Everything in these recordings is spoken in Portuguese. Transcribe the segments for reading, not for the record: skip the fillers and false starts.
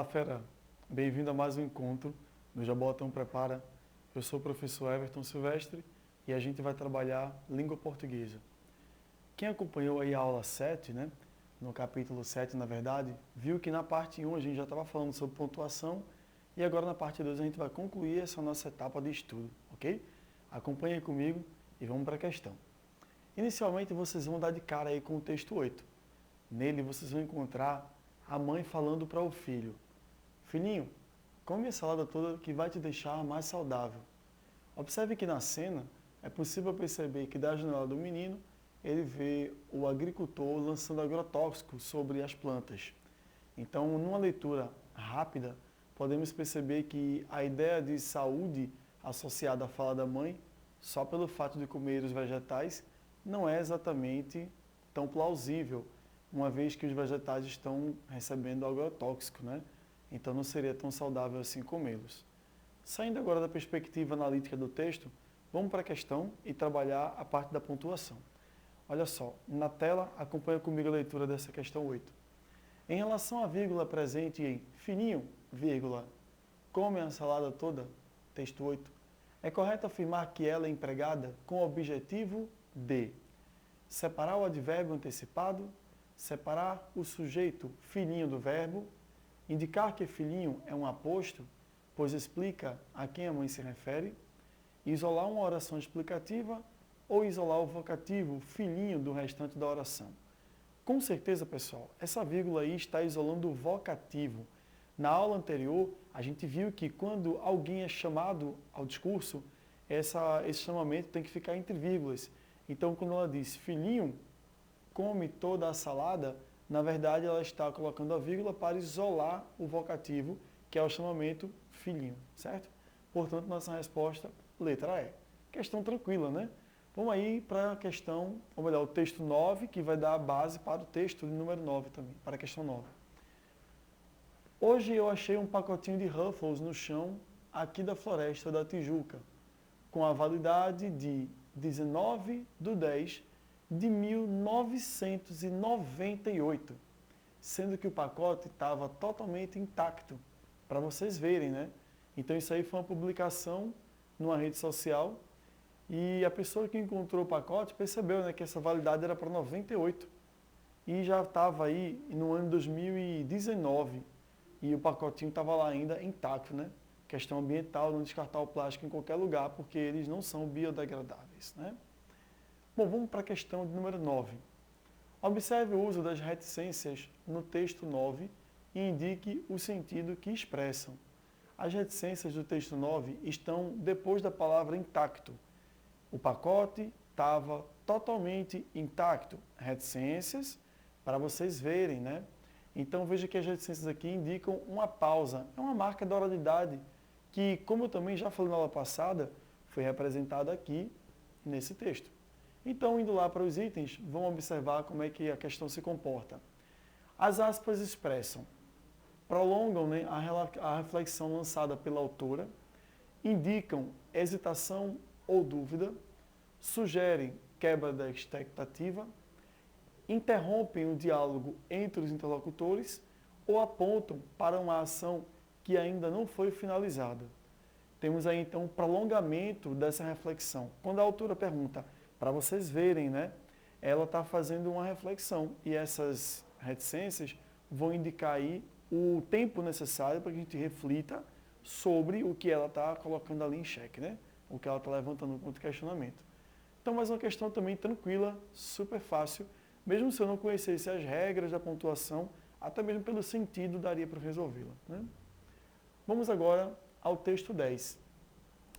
Fera. Bem-vindo a mais um encontro do Jabotão Prepara. Eu sou o professor Everton Silvestre e a gente vai trabalhar língua portuguesa. Quem acompanhou aí a aula 7, né, no capítulo 7, na verdade, viu que na parte 1 a gente já estava falando sobre pontuação e agora na parte 2 a gente vai concluir essa nossa etapa de estudo, ok? Acompanhe comigo e vamos para a questão. Inicialmente vocês vão dar de cara aí com o texto 8. Nele vocês vão encontrar a mãe falando para o filho: filhinho, come a salada toda que vai te deixar mais saudável. Observe que na cena é possível perceber que da janela do menino ele vê o agricultor lançando agrotóxicos sobre as plantas. Então, numa leitura rápida, podemos perceber que a ideia de saúde associada à fala da mãe, só pelo fato de comer os vegetais, não é exatamente tão plausível, uma vez que os vegetais estão recebendo agrotóxico, né? Então não seria tão saudável assim comê-los. Saindo agora da perspectiva analítica do texto, vamos para a questão e trabalhar a parte da pontuação. Olha só, na tela, acompanha comigo a leitura dessa questão 8. Em relação à vírgula presente em fininho, vírgula, come a salada toda, texto 8, é correto afirmar que ela é empregada com o objetivo de separar o advérbio antecipado, separar o sujeito filhinho do verbo, indicar que filhinho é um aposto, pois explica a quem a mãe se refere, isolar uma oração explicativa ou isolar o vocativo filhinho do restante da oração. Com certeza, pessoal, essa vírgula aí está isolando o vocativo. Na aula anterior, a gente viu que quando alguém é chamado ao discurso, esse chamamento tem que ficar entre vírgulas. Então, quando ela diz filhinho, come toda a salada, na verdade ela está colocando a vírgula para isolar o vocativo, que é o chamamento filhinho, certo? Portanto, nossa resposta, letra E. Questão tranquila, né? Vamos aí para a questão, ou melhor, o texto 9, que vai dar a base para o texto de número 9 também, para a questão 9. Hoje eu achei um pacotinho de Ruffles no chão aqui da Floresta da Tijuca, com a validade de 19/10 de 1998, sendo que o pacote estava totalmente intacto, para vocês verem, né? Então isso aí foi uma publicação numa rede social e a pessoa que encontrou o pacote percebeu, né, que essa validade era para 98 e já estava aí no ano 2019 e o pacotinho estava lá ainda intacto, né? Questão ambiental, não descartar o plástico em qualquer lugar, porque eles não são biodegradáveis, né? Bom, vamos para a questão de número 9. Observe o uso das reticências no texto 9 e indique o sentido que expressam. As reticências do texto 9 estão depois da palavra intacto. O pacote estava totalmente intacto. Reticências, para vocês verem, né? Então veja que as reticências aqui indicam uma pausa. É uma marca da oralidade que, como eu também já falei na aula passada, foi representada aqui nesse texto. Então, indo lá para os itens, vamos observar como é que a questão se comporta. As aspas expressam, prolongam, né, a reflexão lançada pela autora, indicam hesitação ou dúvida, sugerem quebra da expectativa, interrompem o diálogo entre os interlocutores ou apontam para uma ação que ainda não foi finalizada. Temos aí, então, um prolongamento dessa reflexão. Quando a autora pergunta, para vocês verem, né? Ela está fazendo uma reflexão e essas reticências vão indicar aí o tempo necessário para que a gente reflita sobre o que ela está colocando ali em xeque, né? O que ela está levantando como questionamento. Então, mais uma questão também tranquila, super fácil, mesmo se eu não conhecesse as regras da pontuação, até mesmo pelo sentido daria para resolvê-la, né? Vamos agora ao texto 10.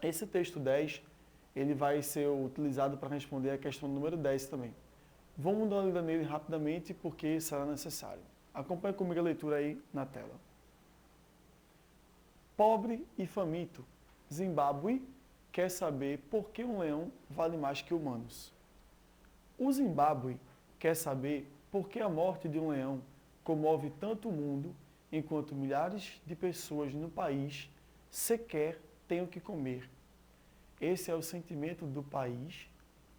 Esse texto 10 ele vai ser utilizado para responder a questão número 10 também. Vamos dar uma lida nele rapidamente, porque será necessário. Acompanhe comigo a leitura aí na tela. Pobre e faminto, Zimbábue quer saber por que um leão vale mais que humanos. O Zimbábue quer saber por que a morte de um leão comove tanto o mundo, enquanto milhares de pessoas no país sequer têm o que comer. Esse é o sentimento do país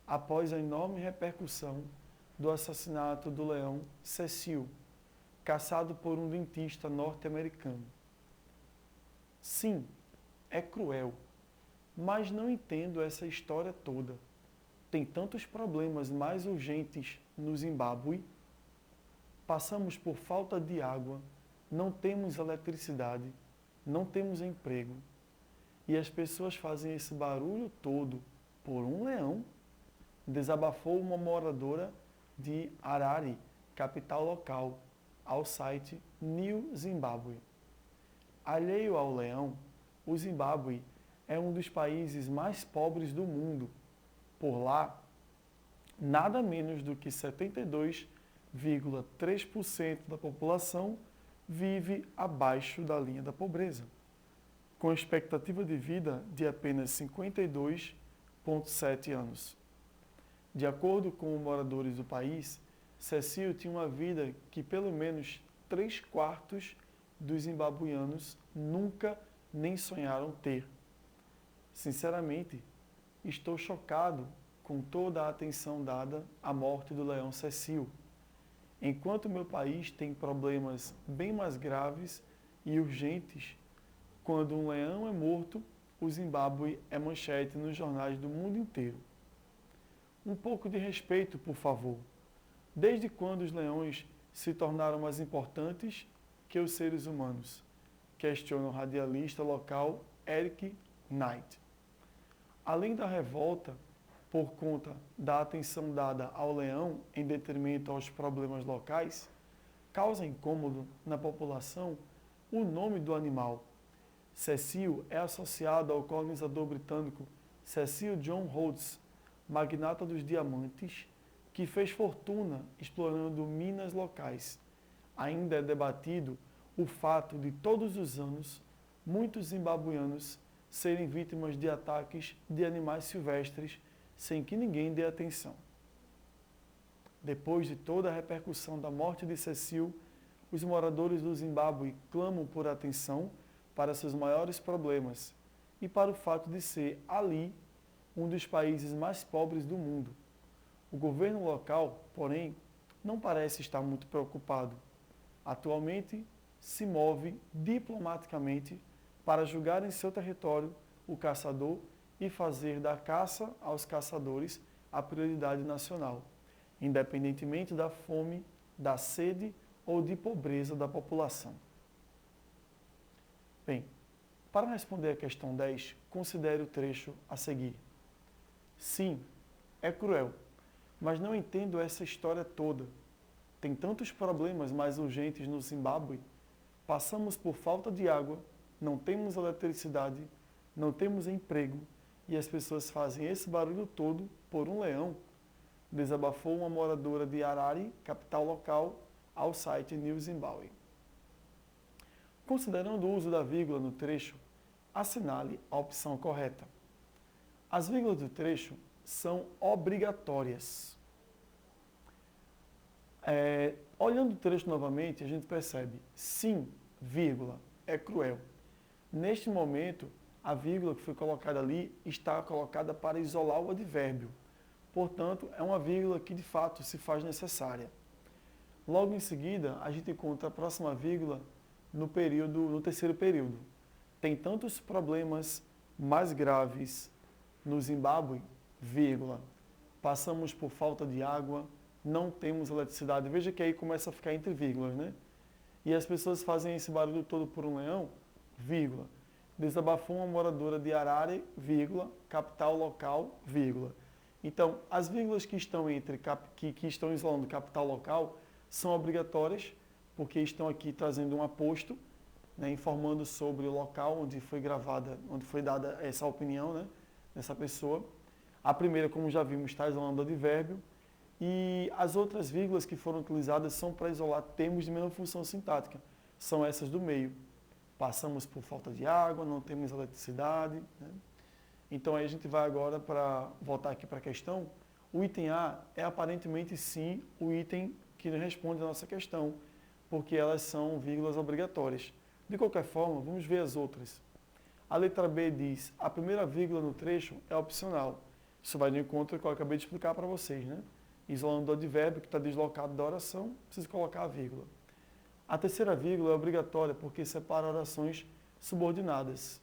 após a enorme repercussão do assassinato do leão Cecil, caçado por um dentista norte-americano. Sim, é cruel, mas não entendo essa história toda. Tem tantos problemas mais urgentes no Zimbábue. Passamos por falta de água, não temos eletricidade, não temos emprego. E as pessoas fazem esse barulho todo por um leão, desabafou uma moradora de Harare, capital local, ao site New Zimbabwe. Alheio ao leão, o Zimbábue é um dos países mais pobres do mundo. Por lá, nada menos do que 72,3% da população vive abaixo da linha da pobreza, com expectativa de vida de apenas 52,7 anos. De acordo com os moradores do país, Cecil tinha uma vida que pelo menos 3/4 dos zimbabuianos nunca nem sonharam ter. Sinceramente, estou chocado com toda a atenção dada à morte do leão Cecil, enquanto meu país tem problemas bem mais graves e urgentes. Quando um leão é morto, o Zimbábue é manchete nos jornais do mundo inteiro. Um pouco de respeito, por favor. Desde quando os leões se tornaram mais importantes que os seres humanos? Questiona o radialista local Eric Knight. Além da revolta por conta da atenção dada ao leão em detrimento aos problemas locais, causa incômodo na população o nome do animal. Cecil é associado ao colonizador britânico Cecil John Rhodes, magnata dos diamantes, que fez fortuna explorando minas locais. Ainda é debatido o fato de todos os anos muitos zimbabuianos serem vítimas de ataques de animais silvestres sem que ninguém dê atenção. Depois de toda a repercussão da morte de Cecil, os moradores do Zimbábue clamam por atenção para seus maiores problemas e para o fato de ser ali um dos países mais pobres do mundo. O governo local, porém, não parece estar muito preocupado. Atualmente, se move diplomaticamente para julgar em seu território o caçador e fazer da caça aos caçadores a prioridade nacional, independentemente da fome, da sede ou de pobreza da população. Bem, para responder a questão 10, considere o trecho a seguir. Sim, é cruel, mas não entendo essa história toda. Tem tantos problemas mais urgentes no Zimbábue. Passamos por falta de água, não temos eletricidade, não temos emprego e as pessoas fazem esse barulho todo por um leão, desabafou uma moradora de Harare, capital local, ao site New Zimbabwe. Considerando o uso da vírgula no trecho, assinale a opção correta. As vírgulas do trecho são obrigatórias. Olhando o trecho novamente, a gente percebe, sim, vírgula, é cruel. Neste momento, a vírgula que foi colocada ali está colocada para isolar o advérbio. Portanto, é uma vírgula que de fato se faz necessária. Logo em seguida, a gente encontra a próxima vírgula no terceiro período. Tem tantos problemas mais graves no Zimbábue, vírgula. Passamos por falta de água, não temos eletricidade. Veja que aí começa a ficar entre vírgulas, né? E as pessoas fazem esse barulho todo por um leão, vírgula. Desabafou uma moradora de Harare, vírgula, capital local, vírgula. Então, as vírgulas que estão que estão isolando capital local são obrigatórias, porque estão aqui trazendo um aposto, né, informando sobre o local onde foi gravada, onde foi dada essa opinião, né, dessa pessoa. A primeira, como já vimos, está isolando o advérbio. E as outras vírgulas que foram utilizadas são para isolar termos de menor função sintática. São essas do meio. Passamos por falta de água, não temos eletricidade. Né? Então aí a gente vai agora para voltar aqui para a questão. O item A é aparentemente sim o item que responde a nossa questão, porque elas são vírgulas obrigatórias. De qualquer forma, vamos ver as outras. A letra B diz, a primeira vírgula no trecho é opcional. Isso vai de encontro que eu acabei de explicar para vocês, né? Isolando o advérbio que está deslocado da oração, precisa colocar a vírgula. A terceira vírgula é obrigatória porque separa orações subordinadas.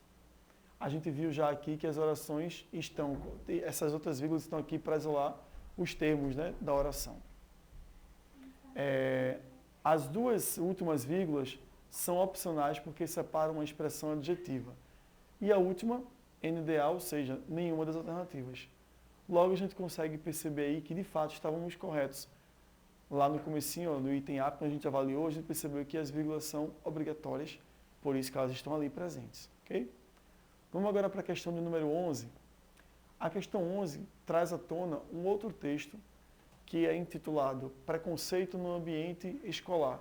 A gente viu já aqui que as orações estão, essas outras vírgulas estão aqui para isolar os termos, né, da oração. As duas últimas vírgulas são opcionais porque separam uma expressão adjetiva. E a última, NDA, ou seja, nenhuma das alternativas. Logo a gente consegue perceber aí que de fato estávamos corretos. Lá no comecinho, no item A, quando a gente avaliou, a gente percebeu que as vírgulas são obrigatórias, por isso que elas estão ali presentes. Okay? Vamos agora para a questão de número 11. A questão 11 traz à tona um outro texto que é intitulado Preconceito no Ambiente Escolar.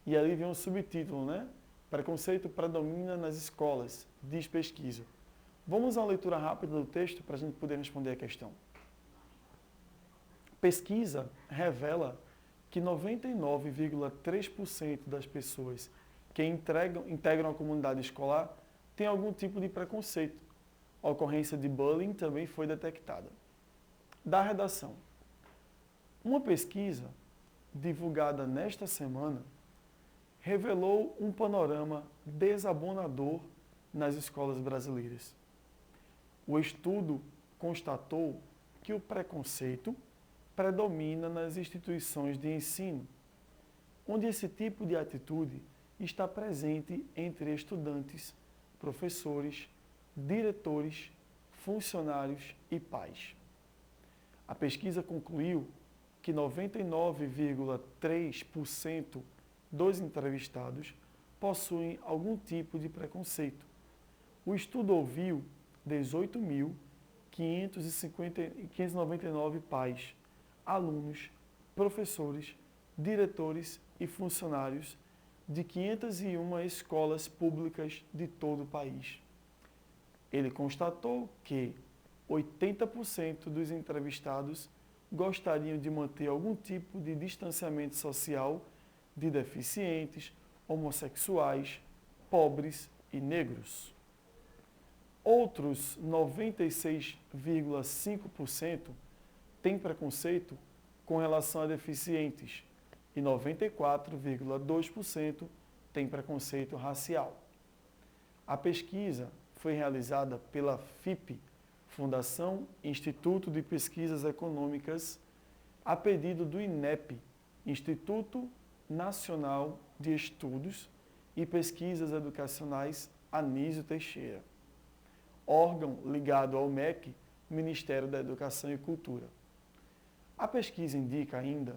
E ali vem um subtítulo, né? Preconceito predomina nas escolas, diz pesquisa. Vamos a uma leitura rápida do texto para a gente poder responder a questão. Pesquisa revela que 99,3% das pessoas que integram a comunidade escolar têm algum tipo de preconceito. A ocorrência de bullying também foi detectada. Da redação. Uma pesquisa divulgada nesta semana revelou um panorama desabonador nas escolas brasileiras. O estudo constatou que o preconceito predomina nas instituições de ensino, onde esse tipo de atitude está presente entre estudantes, professores, diretores, funcionários e pais. A pesquisa concluiu que 99,3% dos entrevistados possuem algum tipo de preconceito. O estudo ouviu 18.599 pais, alunos, professores, diretores e funcionários de 501 escolas públicas de todo o país. Ele constatou que 80% dos entrevistados gostariam de manter algum tipo de distanciamento social de deficientes, homossexuais, pobres e negros. Outros 96,5% têm preconceito com relação a deficientes e 94,2% têm preconceito racial. A pesquisa foi realizada pela FIP, Fundação Instituto de Pesquisas Econômicas, a pedido do INEP, Instituto Nacional de Estudos e Pesquisas Educacionais Anísio Teixeira, órgão ligado ao MEC, Ministério da Educação e Cultura. A pesquisa indica ainda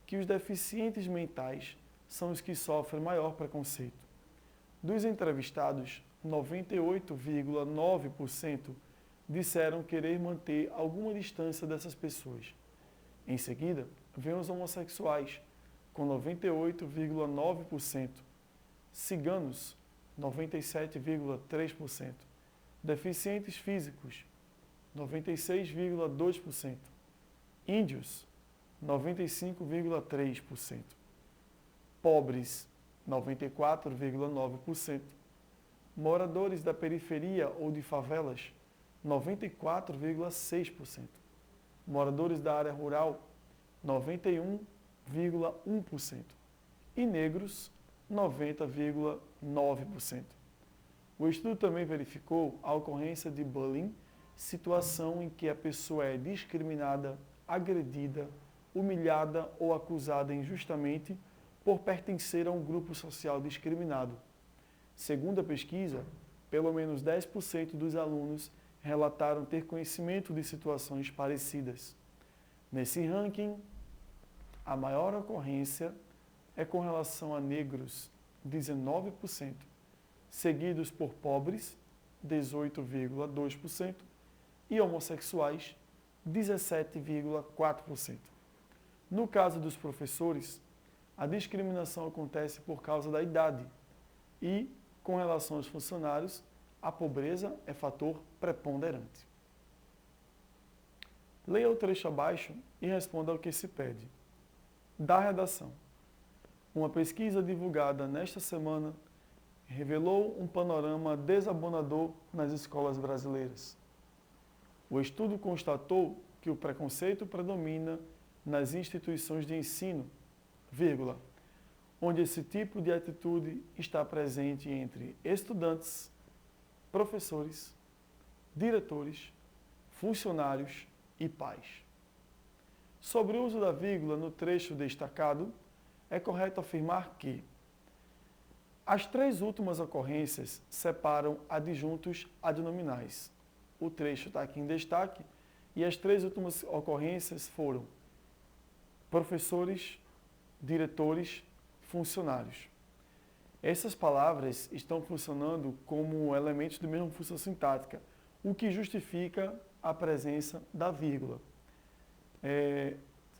que os deficientes mentais são os que sofrem maior preconceito. Dos entrevistados, 98,9% disseram querer manter alguma distância dessas pessoas. Em seguida, vêm os homossexuais, com 98,9%, ciganos, 97,3%, deficientes físicos, 96,2%, índios, 95,3%, pobres, 94,9%, moradores da periferia ou de favelas, 94,6%, moradores da área rural, 91,1% e negros, 90,9%. O estudo também verificou a ocorrência de bullying, situação em que a pessoa é discriminada, agredida, humilhada ou acusada injustamente por pertencer a um grupo social discriminado. Segundo a pesquisa, pelo menos 10% dos alunos relataram ter conhecimento de situações parecidas. Nesse ranking, a maior ocorrência é com relação a negros, 19%, seguidos por pobres, 18,2%, e homossexuais, 17,4%. No caso dos professores, a discriminação acontece por causa da idade e, com relação aos funcionários, a pobreza é fator preponderante. Leia o trecho abaixo e responda ao que se pede. Da redação. Uma pesquisa divulgada nesta semana revelou um panorama desabonador nas escolas brasileiras. O estudo constatou que o preconceito predomina nas instituições de ensino, vírgula. onde esse tipo de atitude está presente entre estudantes, professores, diretores, funcionários e pais. Sobre o uso da vírgula no trecho destacado, é correto afirmar que as três últimas ocorrências separam adjuntos adnominais. O trecho está aqui em destaque e as três últimas ocorrências foram professores, diretores, funcionários. Essas palavras estão funcionando como elementos da mesma função sintática, o que justifica a presença da vírgula.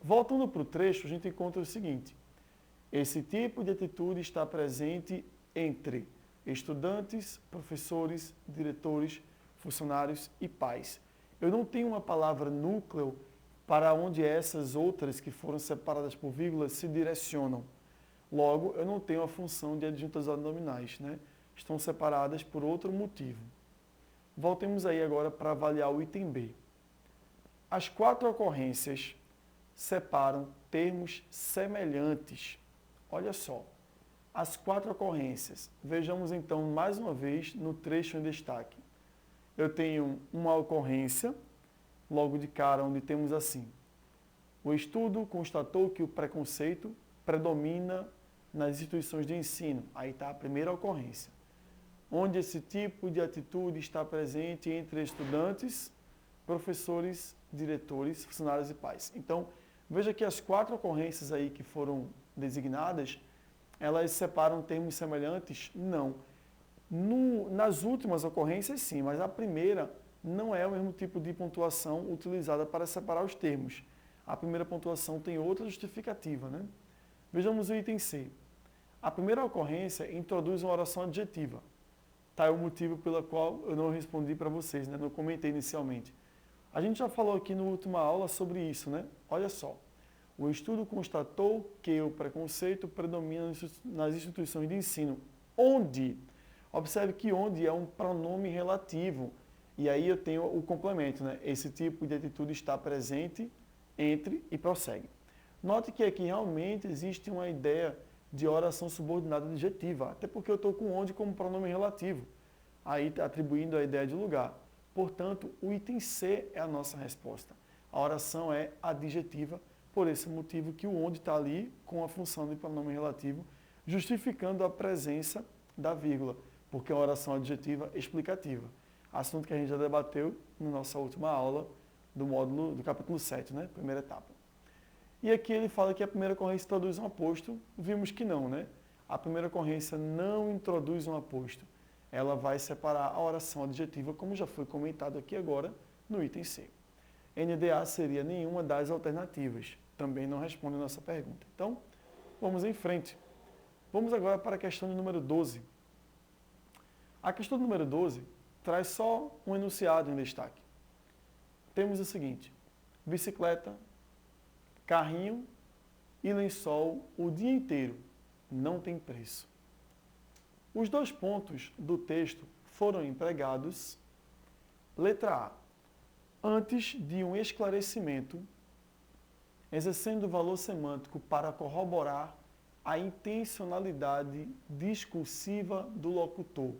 Voltando para o trecho, a gente encontra o seguinte: esse tipo de atitude está presente entre estudantes, professores, diretores, funcionários e pais. Eu não tenho uma palavra núcleo para onde essas outras que foram separadas por vírgula se direcionam. Logo, eu não tenho a função de adjuntas adnominais, né? Estão separadas por outro motivo. Voltemos aí agora para avaliar o item B. As quatro ocorrências separam termos semelhantes. Olha só, as quatro ocorrências. Vejamos então mais uma vez no trecho em destaque. Eu tenho uma ocorrência, logo de cara, onde temos assim: o estudo constatou que o preconceito predomina nas instituições de ensino. Aí está a primeira ocorrência, onde esse tipo de atitude está presente entre estudantes, professores, diretores, funcionários e pais. Então, veja que as quatro ocorrências aí que foram designadas, elas separam termos semelhantes? Não. Nas últimas ocorrências, sim, mas a primeira não é o mesmo tipo de pontuação utilizada para separar os termos. A primeira pontuação tem outra justificativa, né? Vejamos o item C. A primeira ocorrência introduz uma oração adjetiva. Tá, é o motivo pelo qual eu não respondi para vocês, né? Não comentei inicialmente. A gente já falou aqui na última aula sobre isso, né? Olha só. O estudo constatou que o preconceito predomina nas instituições de ensino. Onde? Observe que onde é um pronome relativo. E aí eu tenho o complemento, né? Esse tipo de atitude está presente entre e prossegue. Note que aqui realmente existe uma ideia de oração subordinada adjetiva, até porque eu estou com onde como pronome relativo, aí atribuindo a ideia de lugar. Portanto, o item C é a nossa resposta. A oração é adjetiva, por esse motivo que o onde está ali com a função de pronome relativo, justificando a presença da vírgula, porque é uma oração adjetiva explicativa. Assunto que a gente já debateu na nossa última aula do capítulo 7, né? Primeira etapa. E aqui ele fala que a primeira ocorrência introduz um aposto. Vimos que não, né? A primeira ocorrência não introduz um aposto. Ela vai separar a oração adjetiva, como já foi comentado aqui agora no item C. NDA seria nenhuma das alternativas. Também não responde a nossa pergunta. Então, vamos em frente. Vamos agora para a questão de número 12. A questão número 12 traz só um enunciado em destaque. Temos o seguinte: bicicleta, carrinho e lençol o dia inteiro, não tem preço. Os dois pontos do texto foram empregados, letra A, antes de um esclarecimento, exercendo valor semântico para corroborar a intencionalidade discursiva do locutor.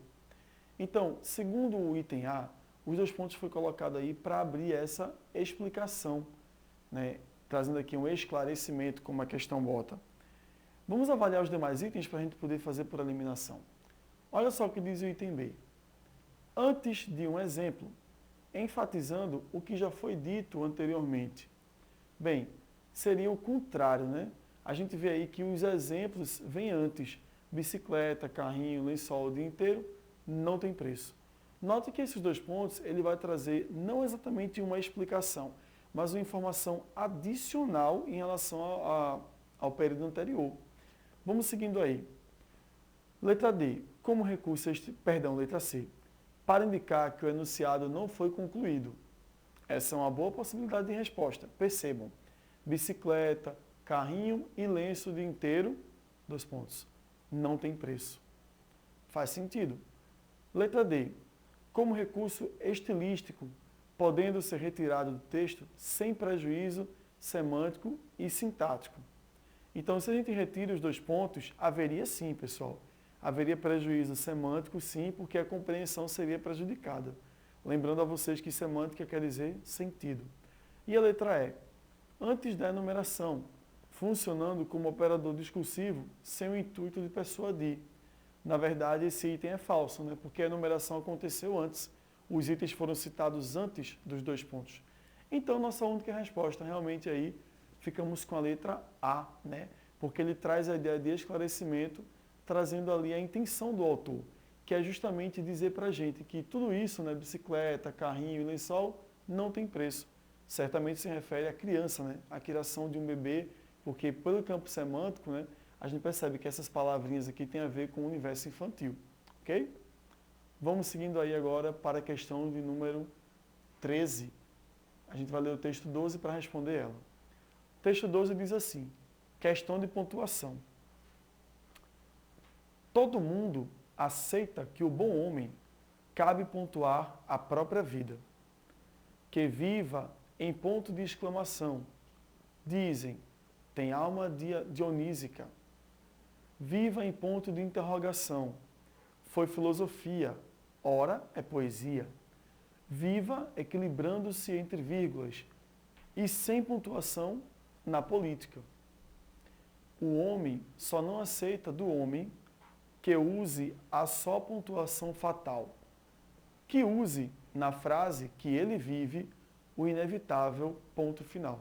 Então, segundo o item A, os dois pontos foram colocados aí para abrir essa explicação, né? Trazendo aqui um esclarecimento, como a questão bota. Vamos avaliar os demais itens para a gente poder fazer por eliminação. Olha só o que diz o item B. Antes de um exemplo, enfatizando o que já foi dito anteriormente. Bem, seria o contrário, né? A gente vê aí que os exemplos vêm antes. Bicicleta, carrinho, lençol o dia inteiro, não tem preço. Note que esses dois pontos ele vai trazer não exatamente uma explicação, mas uma informação adicional em relação ao período anterior. Vamos seguindo aí. Letra D. Como recurso letra C. Para indicar que o enunciado não foi concluído. Essa é uma boa possibilidade de resposta. Percebam. Bicicleta, carrinho e lenço o dia inteiro, dois pontos. Não tem preço. Faz sentido. Letra D. Como recurso estilístico, podendo ser retirado do texto sem prejuízo semântico e sintático. Então, se a gente retira os 2 pontos, haveria sim, pessoal. Haveria prejuízo semântico, sim, porque a compreensão seria prejudicada. Lembrando a vocês que semântica quer dizer sentido. E a letra E? Antes da enumeração, funcionando como operador discursivo sem o intuito de persuadir. Na verdade, esse item é falso, né? Porque a enumeração aconteceu antes. Os itens foram citados antes dos 2 pontos. Então, nossa única resposta, realmente aí, ficamos com a letra A, né? Porque ele traz a ideia de esclarecimento, trazendo ali a intenção do autor, que é justamente dizer para a gente que tudo isso, né, bicicleta, carrinho e lençol, não tem preço. Certamente se refere à criança, né? À criação de um bebê, porque pelo campo semântico, né, a gente percebe que essas palavrinhas aqui têm a ver com o universo infantil, ok? Vamos seguindo aí agora para a questão de número 13. A gente vai ler o texto 12 para responder ela. O texto 12 diz assim, questão de pontuação. Todo mundo aceita que o bom homem cabe pontuar a própria vida, que viva em ponto de exclamação. Dizem, tem alma dionísica. Viva em ponto de interrogação. Foi filosofia, ora é poesia. Viva equilibrando-se entre vírgulas e sem pontuação na política. O homem só não aceita do homem que use a só pontuação fatal, que use, na frase que ele vive, o inevitável ponto final.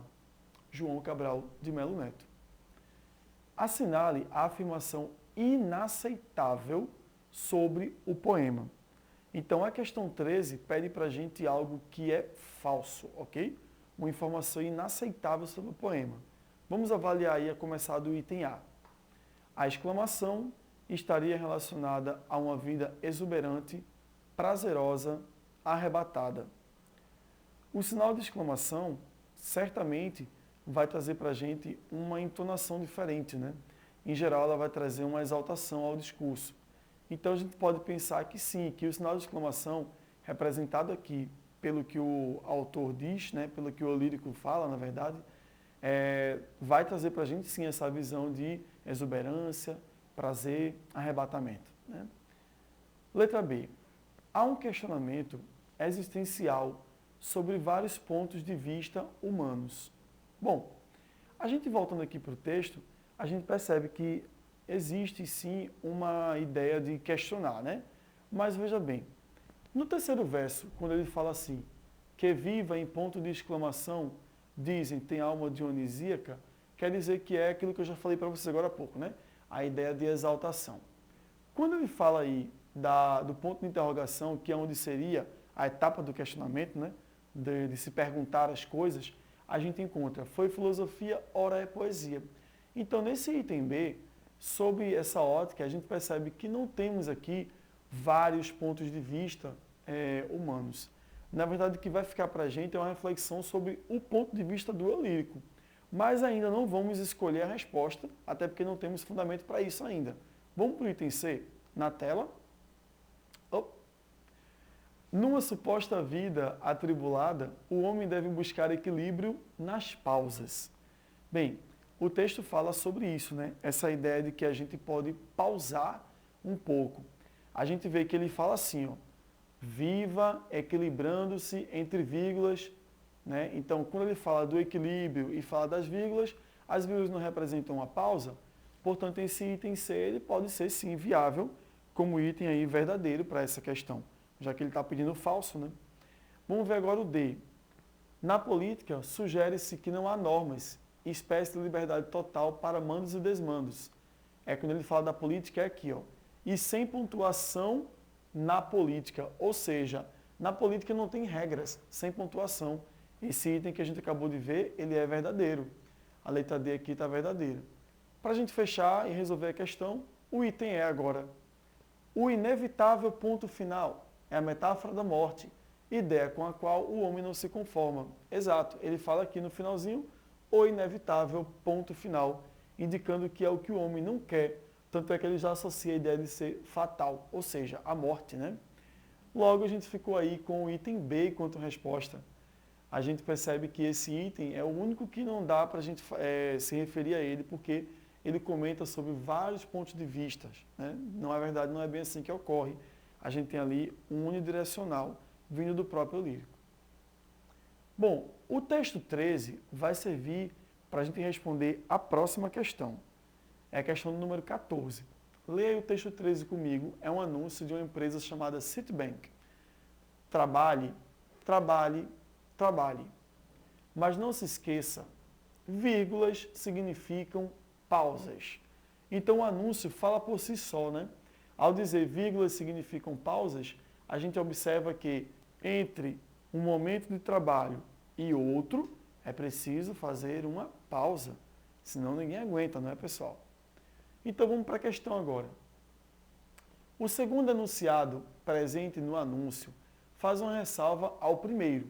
João Cabral de Melo Neto. Assinale a afirmação inaceitável sobre o poema. Então, a questão 13 pede para a gente algo que é falso, ok? Uma informação inaceitável sobre o poema. Vamos avaliar aí, a começar do item A. A exclamação estaria relacionada a uma vida exuberante, prazerosa, arrebatada. O sinal de exclamação, certamente, vai trazer para a gente uma entonação diferente, né? Em geral, ela vai trazer uma exaltação ao discurso. Então, a gente pode pensar que sim, que o sinal de exclamação, representado aqui pelo que o autor diz, né, pelo que o lírico fala, na verdade, vai trazer para a gente, sim, essa visão de exuberância, prazer, arrebatamento, né? Letra B. Há um questionamento existencial sobre vários pontos de vista humanos. Bom, a gente voltando aqui para o texto, a gente percebe que existe sim uma ideia de questionar, né? Mas veja bem, no terceiro verso, quando ele fala assim, que viva em ponto de exclamação, dizem, tem alma dionisíaca, quer dizer que é aquilo que eu já falei para vocês agora há pouco, né? A ideia de exaltação. Quando ele fala aí do ponto de interrogação, que é onde seria a etapa do questionamento, né? De se perguntar as coisas, a gente encontra, foi filosofia, ora é poesia. Então, nesse item B, sob essa ótica, a gente percebe que não temos aqui vários pontos de vista humanos. Na verdade, o que vai ficar para a gente é uma reflexão sobre o ponto de vista do eu lírico. Mas ainda não vamos escolher a resposta, até porque não temos fundamento para isso ainda. Vamos para o item C, na tela. Numa suposta vida atribulada, o homem deve buscar equilíbrio nas pausas. Bem, o texto fala sobre isso, né? Essa ideia de que a gente pode pausar um pouco. A gente vê que ele fala assim, ó, viva equilibrando-se entre vírgulas, né? Então, quando ele fala do equilíbrio e fala das vírgulas, as vírgulas não representam uma pausa, portanto, esse item C ele pode ser sim viável como item aí verdadeiro para essa questão, já que ele está pedindo falso, né? Vamos ver agora o D. Na política, sugere-se que não há normas, espécie de liberdade total para mandos e desmandos. Quando ele fala da política, é aqui, ó. E sem pontuação na política, ou seja, na política não tem regras, sem pontuação. Esse item que a gente acabou de ver, ele é verdadeiro. A letra D aqui está verdadeira. Para a gente fechar e resolver a questão, o item E agora. O inevitável ponto final é a metáfora da morte, ideia com a qual o homem não se conforma. Exato, ele fala aqui no finalzinho, o inevitável ponto final, indicando que é o que o homem não quer, tanto é que ele já associa a ideia de ser fatal, ou seja, a morte, né? Logo, a gente ficou aí com o item B enquanto resposta. A gente percebe que esse item é o único que não dá para a gente se referir a ele, porque ele comenta sobre vários pontos de vista, né? Não é verdade, não é bem assim que ocorre. A gente tem ali um unidirecional vindo do próprio lírico. Bom, o texto 13 vai servir para a gente responder a próxima questão. É a questão do número 14. Leia o texto 13 comigo, é um anúncio de uma empresa chamada Citibank. Trabalhe, trabalhe, trabalhe. Mas não se esqueça, vírgulas significam pausas. Então o anúncio fala por si só, né? Ao dizer vírgulas significam pausas, a gente observa que entre um momento de trabalho e outro, é preciso fazer uma pausa. Senão ninguém aguenta, não é, pessoal? Então vamos para a questão agora. O segundo enunciado presente no anúncio faz uma ressalva ao primeiro.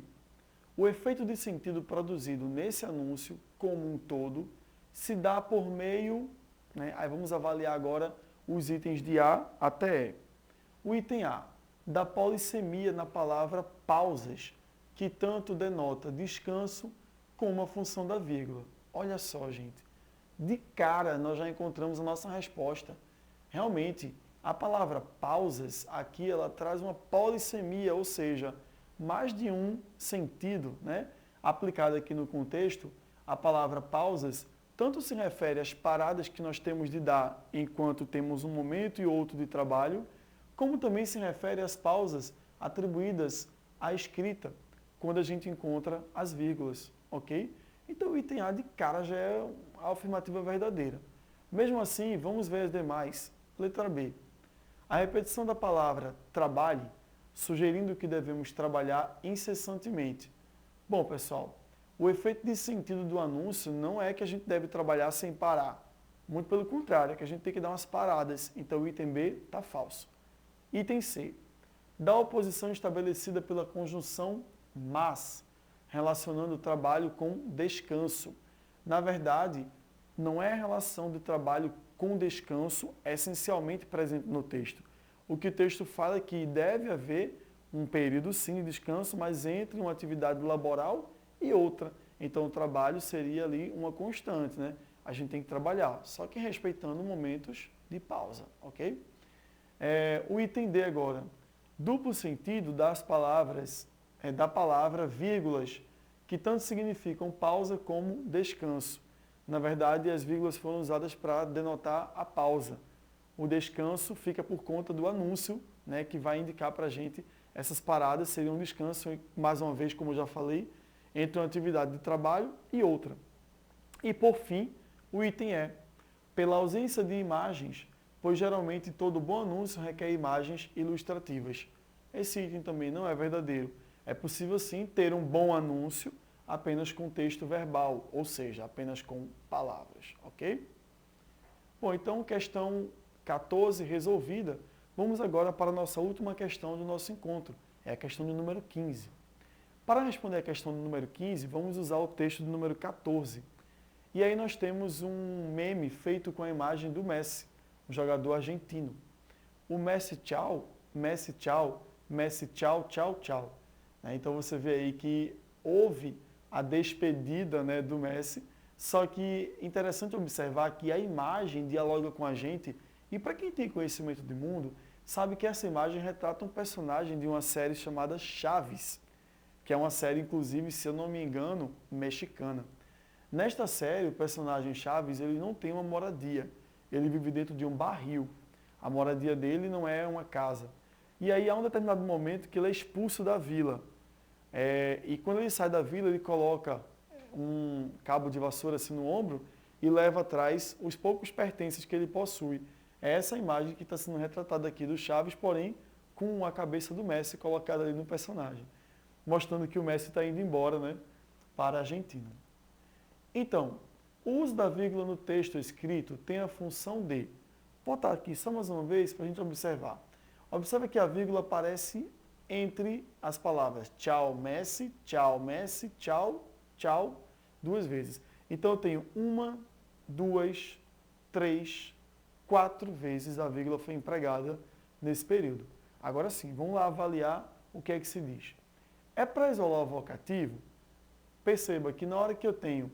O efeito de sentido produzido nesse anúncio, como um todo, se dá por meio, né? Aí vamos avaliar agora os itens de A até E. O item A, da polissemia na palavra pausas, que tanto denota descanso como a função da vírgula. Olha só, gente. De cara, nós já encontramos a nossa resposta. Realmente, a palavra pausas, aqui, ela traz uma polissemia, ou seja, mais de um sentido, né? Aplicado aqui no contexto, a palavra pausas tanto se refere às paradas que nós temos de dar enquanto temos um momento e outro de trabalho, como também se refere às pausas atribuídas à escrita, quando a gente encontra as vírgulas, ok? Então o item A de cara já é a afirmativa verdadeira. Mesmo assim, vamos ver as demais. Letra B. A repetição da palavra trabalhe, sugerindo que devemos trabalhar incessantemente. Bom, pessoal, o efeito de sentido do anúncio não é que a gente deve trabalhar sem parar. Muito pelo contrário, é que a gente tem que dar umas paradas. Então o item B está falso. Item C. Da oposição estabelecida pela conjunção mas, relacionando o trabalho com descanso. Na verdade, não é a relação de trabalho com descanso essencialmente presente no texto. O que o texto fala é que deve haver um período sim de descanso, mas entre uma atividade laboral e outra. Então o trabalho seria ali uma constante, né? A gente tem que trabalhar, só que respeitando momentos de pausa, ok? O item D agora. Duplo sentido das palavras, da palavra vírgulas, que tanto significam pausa como descanso. Na verdade, as vírgulas foram usadas para denotar a pausa. O descanso fica por conta do anúncio, né, que vai indicar para a gente essas paradas seriam um descanso, mais uma vez, como eu já falei, entre uma atividade de trabalho e outra. E, por fim, o item E. Pela ausência de imagens, pois geralmente todo bom anúncio requer imagens ilustrativas. Esse item também não é verdadeiro. É possível, sim, ter um bom anúncio apenas com texto verbal, ou seja, apenas com palavras, ok? Bom, então, questão 14 resolvida. Vamos agora para a nossa última questão do nosso encontro, é a questão do número 15. Para responder a questão do número 15, vamos usar o texto do número 14. E aí nós temos um meme feito com a imagem do Messi, um jogador argentino. O Messi tchau, Messi tchau, Messi tchau, tchau, tchau. Então você vê aí que houve a despedida, né, do Messi, só que interessante observar que a imagem dialoga com a gente, e para quem tem conhecimento de mundo, sabe que essa imagem retrata um personagem de uma série chamada Chaves, que é uma série, inclusive, se eu não me engano, mexicana. Nesta série, o personagem Chaves, ele não tem uma moradia, ele vive dentro de um barril. A moradia dele não é uma casa. E aí há um determinado momento que ele é expulso da vila. E quando ele sai da vila, ele coloca um cabo de vassoura assim no ombro e leva atrás os poucos pertences que ele possui. É essa imagem que está sendo retratada aqui do Chaves, porém com a cabeça do Messi colocada ali no personagem, mostrando que o Messi está indo embora, né, para a Argentina. Então, o uso da vírgula no texto escrito tem a função de... Vou botar aqui só mais uma vez para a gente observar. Observe que a vírgula aparece entre as palavras tchau, Messi, tchau, tchau, duas vezes. Então eu tenho 1, 2, 3, 4 vezes a vírgula foi empregada nesse período. Agora sim, vamos lá avaliar o que é que se diz. É para isolar o vocativo? Perceba que na hora que eu tenho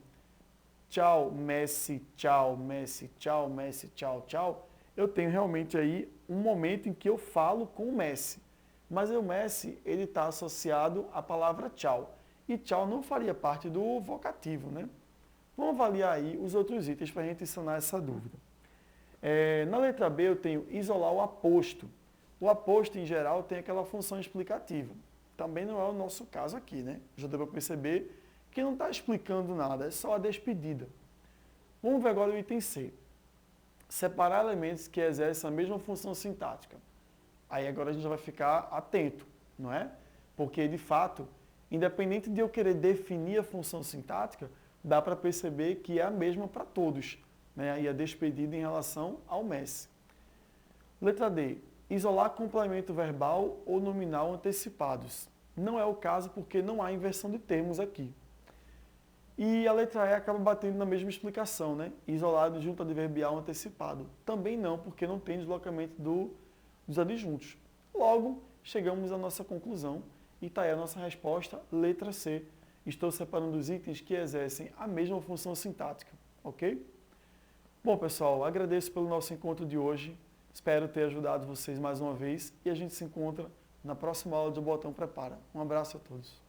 tchau, Messi, tchau, Messi, tchau, Messi, tchau, tchau, eu tenho realmente aí um momento em que eu falo com o Messi. Mas o Messi, ele está associado à palavra tchau. E tchau não faria parte do vocativo, né? Vamos avaliar aí os outros itens para a gente sanar essa dúvida. Na letra B eu tenho isolar o aposto. O aposto, em geral, tem aquela função explicativa. Também não é o nosso caso aqui, né? Já deu para perceber que não está explicando nada, é só a despedida. Vamos ver agora o item C. Separar elementos que exercem a mesma função sintática. Aí agora a gente já vai ficar atento, não é? Porque, de fato, independente de eu querer definir a função sintática, dá para perceber que é a mesma para todos, né? E a despedida em relação ao Messi. Letra D. Isolar complemento verbal ou nominal antecipados. Não é o caso porque não há inversão de termos aqui. E a letra E acaba batendo na mesma explicação, né? Isolado junto adverbial antecipado. Também não, porque não tem deslocamento dos adjuntos. Logo, chegamos à nossa conclusão e está aí a nossa resposta, letra C. Estou separando os itens que exercem a mesma função sintática, ok? Bom, pessoal, agradeço pelo nosso encontro de hoje. Espero ter ajudado vocês mais uma vez e a gente se encontra na próxima aula do Botão Prepara. Um abraço a todos.